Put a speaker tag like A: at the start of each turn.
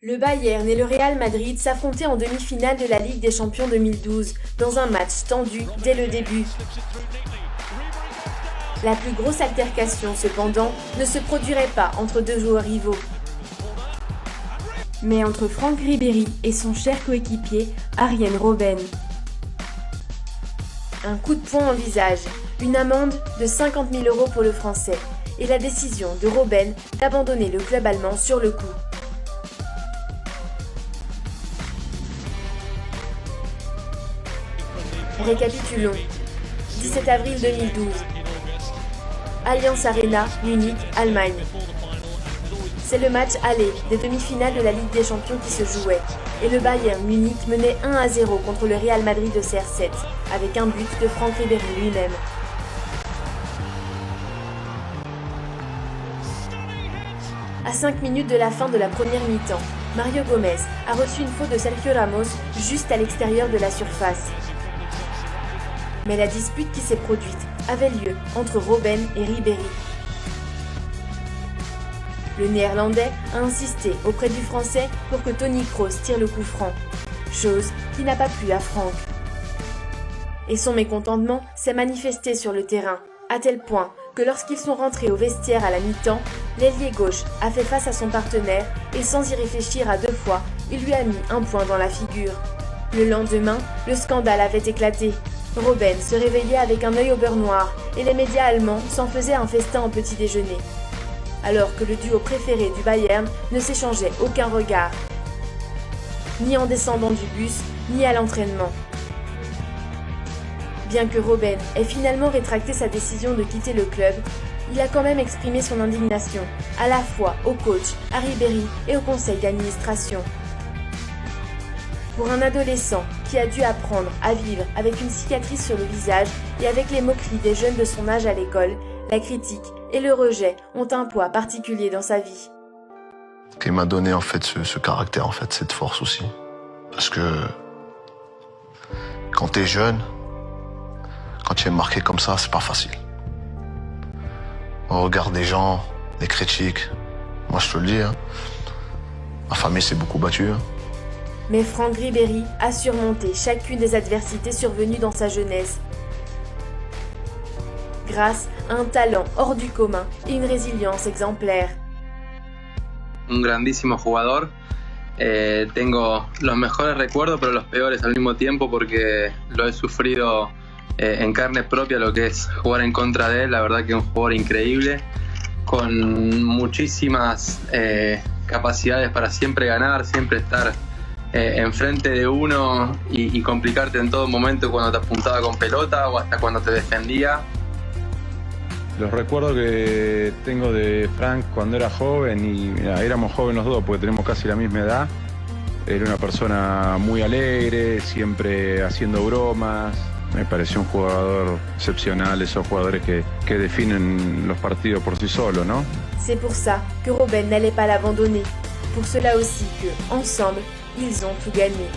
A: Le Bayern et le Real Madrid s'affrontaient en demi-finale de la Ligue des Champions 2012, dans un match tendu dès le début. La plus grosse altercation, cependant, ne se produirait pas entre deux joueurs rivaux, mais entre Franck Ribéry et son cher coéquipier Arjen Robben. Un coup de poing en visage, une amende de 50 000 € pour le Français, et la décision de Robben d'abandonner le club allemand sur le coup. Récapitulons. 17 avril 2012. Allianz Arena, Munich, Allemagne. C'est le match aller des demi-finales de la Ligue des Champions qui se jouait, et le Bayern Munich menait 1-0 contre le Real Madrid de CR7, avec un but de Franck Ribéry lui-même. À 5 minutes de la fin de la première mi-temps, Mario Gomez a reçu une faute de Sergio Ramos juste à l'extérieur de la surface. Mais la dispute qui s'est produite avait lieu entre Robben et Ribéry. Le Néerlandais a insisté auprès du Français pour que Toni Kroos tire le coup franc, chose qui n'a pas plu à Franck. Et son mécontentement s'est manifesté sur le terrain, à tel point que lorsqu'ils sont rentrés au vestiaire à la mi-temps, l'ailier gauche a fait face à son partenaire et sans y réfléchir à deux fois, il lui a mis un poing dans la figure. Le lendemain, le scandale avait éclaté. Robben se réveillait avec un œil au beurre noir et les médias allemands s'en faisaient un festin au petit déjeuner. Alors que le duo préféré du Bayern ne s'échangeait aucun regard, ni en descendant du bus, ni à l'entraînement. Bien que Robben ait finalement rétracté sa décision de quitter le club, il a quand même exprimé son indignation, à la fois au coach, à Ribéry et au conseil d'administration. Pour un adolescent qui a dû apprendre à vivre avec une cicatrice sur le visage et avec les moqueries des jeunes de son âge à l'école, la critique et le rejet ont un poids particulier dans sa vie.
B: Qui m'a donné en fait ce caractère, en fait, cette force aussi. Parce que quand t'es jeune, quand tu es marqué comme ça, c'est pas facile. On regarde des gens, des critiques. Moi je te le dis, ma famille s'est beaucoup battue.
A: Mais Franck Ribéry a surmonté chacune des adversités survenues dans sa jeunesse, grâce à un talent hors du commun et une résilience exemplaire.
C: Un grandísimo jugador. Tengo los mejores recuerdos, pero los peores al mismo tiempo, porque lo he sufrido en carne propia lo que es jugar en contra de él. La verdad que es un jugador increíble, con muchísimas capacidades para siempre ganar, siempre estar enfrente de uno y complicarte en todo momento cuando te apuntaba con pelota o hasta cuando te defendía.
D: Los recuerdos que tengo de Frank cuando era joven, y mira, éramos jóvenes los dos porque tenemos casi la misma edad. Era una persona muy alegre, siempre haciendo bromas. Me pareció un jugador excepcional, esos jugadores que definen los partidos por sí solos, ¿no?
A: C'est pour ça que Robben n'allait pas l'abandonner. Pour cela aussi que, ensemble, ils ont tout gagné.